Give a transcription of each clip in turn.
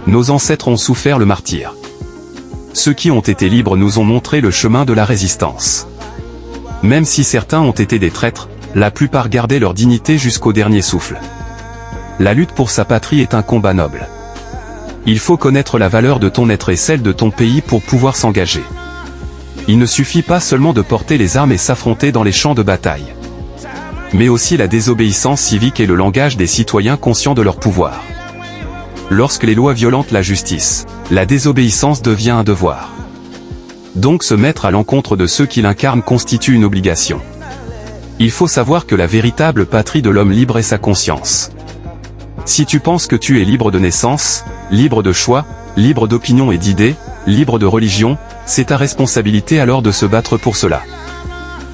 nos ancêtres ont souffert le martyre. Ceux qui ont été libres nous ont montré le chemin de la résistance. Même si certains ont été des traîtres, la plupart gardaient leur dignité jusqu'au dernier souffle. La lutte pour sa patrie est un combat noble. Il faut connaître la valeur de ton être et celle de ton pays pour pouvoir s'engager. Il ne suffit pas seulement de porter les armes et s'affronter dans les champs de bataille, mais aussi la désobéissance civique et le langage des citoyens conscients de leur pouvoir. Lorsque les lois violentent la justice, la désobéissance devient un devoir. Donc se mettre à l'encontre de ceux qui l'incarnent constitue une obligation. Il faut savoir que la véritable patrie de l'homme libre est sa conscience. Si tu penses que tu es libre de naissance, libre de choix, libre d'opinion et d'idées, libre de religion, c'est ta responsabilité alors de se battre pour cela.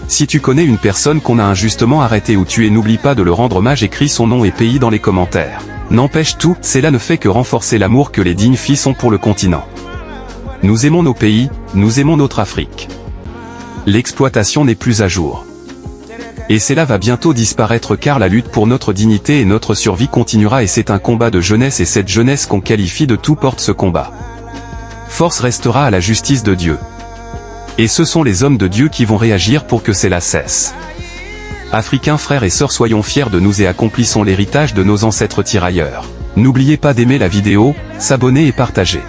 Si tu connais une personne qu'on a injustement arrêtée ou tuée, n'oublie pas de le rendre hommage, écris son nom et pays dans les commentaires. N'empêche tout, cela ne fait que renforcer l'amour que les dignes fils ont pour le continent. Nous aimons nos pays, nous aimons notre Afrique. L'exploitation n'est plus à jour. Et cela va bientôt disparaître car la lutte pour notre dignité et notre survie continuera et c'est un combat de jeunesse et cette jeunesse qu'on qualifie de tout porte ce combat. Force restera à la justice de Dieu. Et ce sont les hommes de Dieu qui vont réagir pour que cela cesse. Africains frères et sœurs, soyons fiers de nous et accomplissons l'héritage de nos ancêtres tirailleurs. N'oubliez pas d'aimer la vidéo, s'abonner et partager.